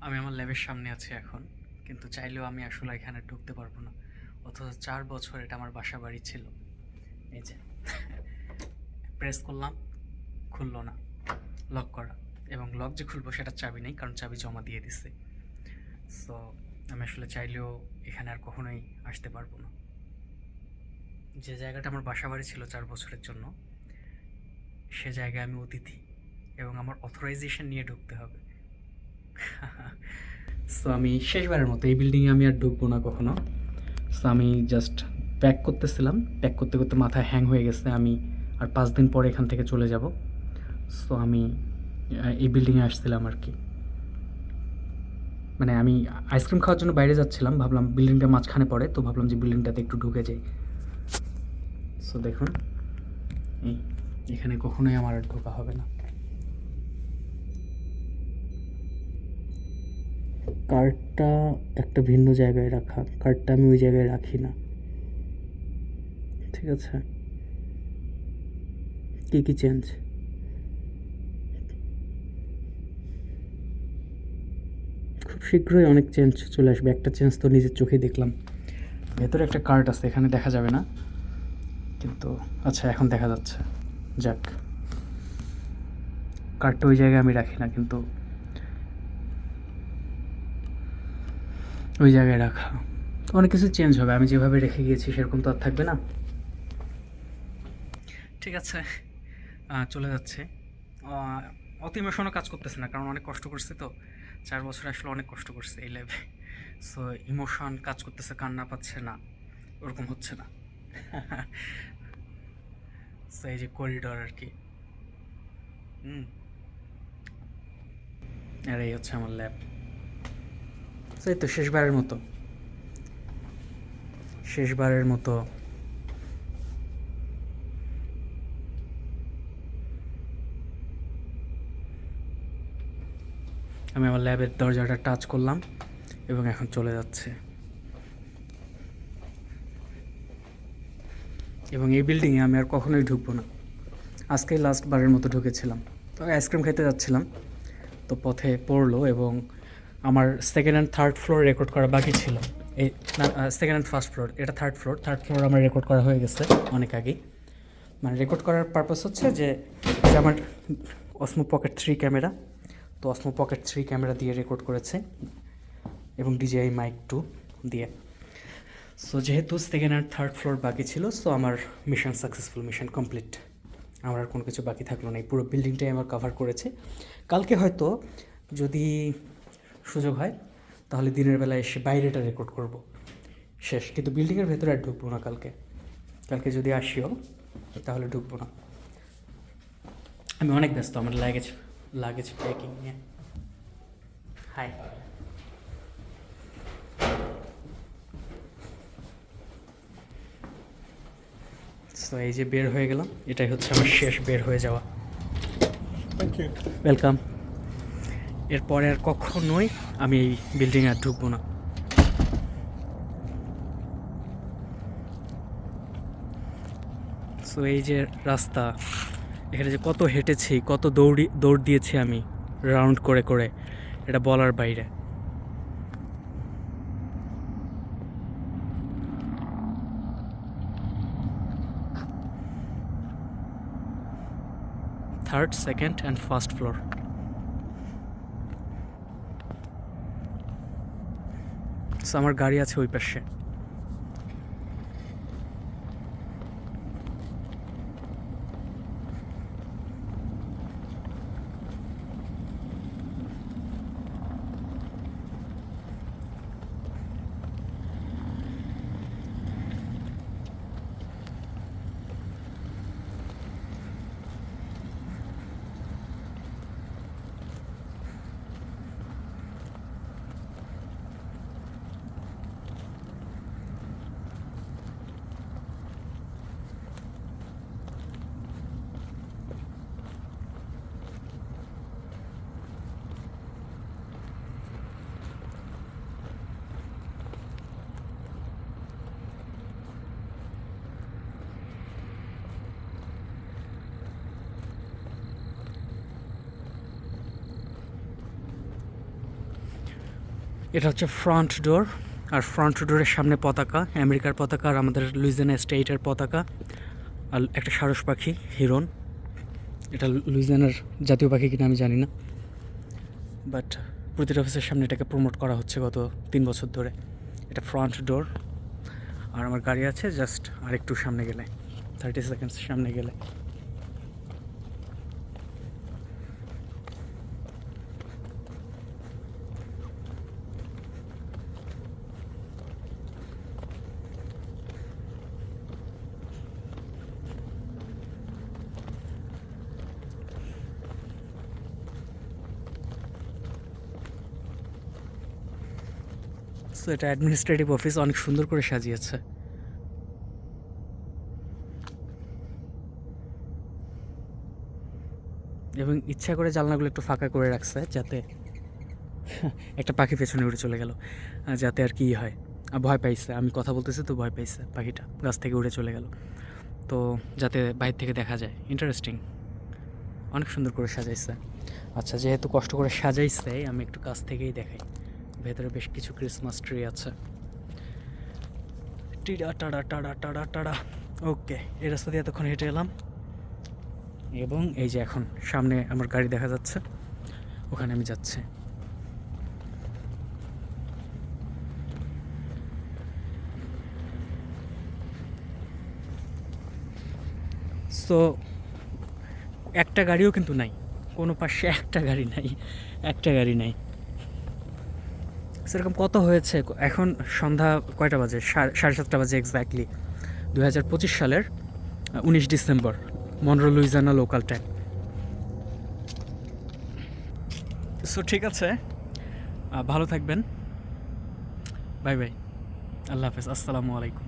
আমি আমার ল্যাবের সামনে আছি এখন, কিন্তু চাইলেও আমি আসলে এখানে ঢুকতে পারবো না। অথচ 4 বছর এটা আমার বাসা বাড়ি ছিল। এই যে প্রেস করলাম, খুললো না, লক করা। এবং লক যে খুলবো সেটার চাবি নেই, কারণ চাবি জমা দিয়ে দিচ্ছে। সো আমি আসলে চাইলেও এখানে আর কখনোই আসতে পারবো না। যে জায়গাটা আমার বাসা বাড়ি ছিল 4 বছরের জন্য, সে জায়গায় আমি অতিথি এবং আমার অথরাইজেশন নিয়ে ঢুকতে হবে। সো আমি শেষবারের মতো এই বিল্ডিংয়ে আমি আর ঢুকবো না কখনো। সো আমি জাস্ট প্যাক করতেছিলাম, প্যাক করতে করতে মাথায় হ্যাং হয়ে গেছে। আমি আর 5 দিন পরে এখান থেকে চলে যাব। সো আমি এই বিল্ডিংয়ে আসছিলাম আর কি। মানে আমি আইসক্রিম খাওয়ার জন্য বাইরে যাচ্ছিলাম, ভাবলাম বিল্ডিংটা মাঝখানে পড়ে, তো ভাবলাম যে বিল্ডিংটাতে একটু ঢুকে যাই। সো দেখুন, এই এখানে কখনোই আমার আর ঢোকা হবে না। কার্ডটা একটা ভিন্ন জায়গায় রাখা, কার্ডটা আমি ওই জায়গায় রাখি না। ঠিক আছে, কী কী চেঞ্জ? খুব শীঘ্রই অনেক চেঞ্জ চলে আসবে। একটা চেঞ্জ তো নিজের চোখেই দেখলাম। ভেতরে একটা কার্ড আছে, এখানে দেখা যাবে না, কিন্তু আচ্ছা এখন দেখা যাচ্ছে। যাক, কার্ডটা ওই জায়গায় আমি রাখি না, কিন্তু ওই জায়গায় রাখা। অনেক কিছু চেঞ্জ হবে, আমি যেভাবে রেখে গিয়েছি সেরকম তো আর থাকবে না। ঠিক আছে, চলে যাচ্ছে। অত ইমোশনও কাজ করতেছে না, কারণ অনেক কষ্ট করছে তো। 4 বছর আসলে অনেক কষ্ট করছে এই ল্যাবে। সো ইমোশন কাজ করতেছে, কান্না পাচ্ছে না, ওরকম হচ্ছে না। সো এই যে করিডোর আর কি। হুম, আর এই হচ্ছে আমার ল্যাব। সো এই তো শেষবারের মতো, শেষবারের মতো আমি আমার ল্যাবের দরজাটা টাচ করলাম এবং এখন চলে যাচ্ছে। এবং এই বিল্ডিংয়ে আমি আর কখনোই ঢুকবো না। আজকেই লাস্ট বারের মতো ঢুকেছিলাম, তো আইসক্রিম খেতে যাচ্ছিলাম, তো পথে পড়লো এবং আমার second and third floor record করা বাকি ছিল। এই না, সেকেন্ড অ্যান্ড ফার্স্ট ফ্লোর, এটা থার্ড ফ্লোর। থার্ড ফ্লোর আমার রেকর্ড করা হয়ে গেছে অনেক আগেই। মানে রেকর্ড করার পারপাস হচ্ছে যে এটা আমার অসমো পকেট 3 ক্যামেরা, তো অসমো পকেট 3 ক্যামেরা দিয়ে রেকর্ড করেছে এবং ডিজিআই মাইক 2 দিয়ে। সো যেহেতু সেকেন্ড অ্যান্ড থার্ড ফ্লোর বাকি ছিল, সো আমার মিশন সাকসেসফুল, মিশন কমপ্লিট। আমার আর কোনো কিছু বাকি থাকলো না, এই পুরো বিল্ডিংটাই আমার কভার করেছে। কালকে হয়তো যদি সুযোগ হয় তাহলে দিনের বেলায় এসে বাইরেটা রেকর্ড করব, শেষ। কিন্তু বিল্ডিংয়ের ভেতরে আর ঢুকবো না কালকে। কালকে যদি আসিও তাহলে ঢুকবো না। আমি অনেক ব্যস্ত আমার লাগেজ লাগেজ প্যাকিং নিয়ে। হাই। সো এই যে বের হয়ে গেলাম, এটাই হচ্ছে আমার শেষ বের হয়ে যাওয়া। Thank you. ওয়েলকাম। এরপরে আর কখনোই আমি এই বিল্ডিংয়ে আর ঢুকবো না। সো এই যে রাস্তা, এখানে যে কত হেঁটেছি, কত দৌড় দিয়েছি আমি রাউন্ড করে করে, এটা বলার বাইরে। Third, second and first floor. So আমার গাড়ি আছে ওই পাশে। এটা হচ্ছে ফ্রন্ট ডোর, আর ফ্রন্ট ডোরের সামনে পতাকা, আমেরিকার পতাকা আর আমাদের লুইজিয়ানা স্টেটের পতাকা, আর একটা সারস পাখি হিরন। এটা লুইজিয়ানার জাতীয় পাখি কিনা আমি জানি না, বাট প্রতিটা অফিসের সামনে এটাকে প্রমোট করা হচ্ছে গত 3 বছর ধরে। এটা ফ্রন্ট ডোর, আর আমার গাড়ি আছে জাস্ট আরেকটু সামনে গেলে, 30 সেকেন্ডস সামনে গেলে। সো এটা অ্যাডমিনিস্ট্রেটিভ অফিস, অনেক সুন্দর করে সাজিয়েছে। এবং ইচ্ছা করে জানলাগুলো একটু ফাঁকা করে রাখছে যাতে একটা পাখি পেছনে উড়ে চলে গেল, যাতে আর কি হয়, ভয় পাইছে, আমি কথা বলতেছি তো ভয় পাইছে, পাখিটা গাছ থেকে উড়ে চলে গেল, তো যাতে বাইরে থেকে দেখা যায়। ইন্টারেস্টিং, অনেক সুন্দর করে সাজাইছে। আচ্ছা, যেহেতু কষ্ট করে সাজাইছে আমি একটু কাছ থেকেই দেখাই। ভেতরে বেশ কিছু ক্রিসমাস ট্রি আছে। টিডা টাডা টাডা টাডা টাডা। ওকে, এই রাস্তা দিয়ে এতক্ষণ হেঁটে এলাম, এবং এই যে এখন সামনে আমার গাড়ি দেখা যাচ্ছে, ওখানে আমি যাচ্ছি। সো একটা গাড়িও কিন্তু নাই, কোনো পাশে একটা গাড়ি নাই, একটা গাড়ি নাই। সেরকম কত হয়েছে এখন? সন্ধ্যা কয়টা বাজে? 7:30 বাজে এক্স্যাক্টলি, 2025 সালের 19 December, Munro Louisiana local time. So ঠিক আছে, ভালো থাকবেন, বাই বাই, আল্লাহ হাফেজ, আসসালামু আলাইকুম।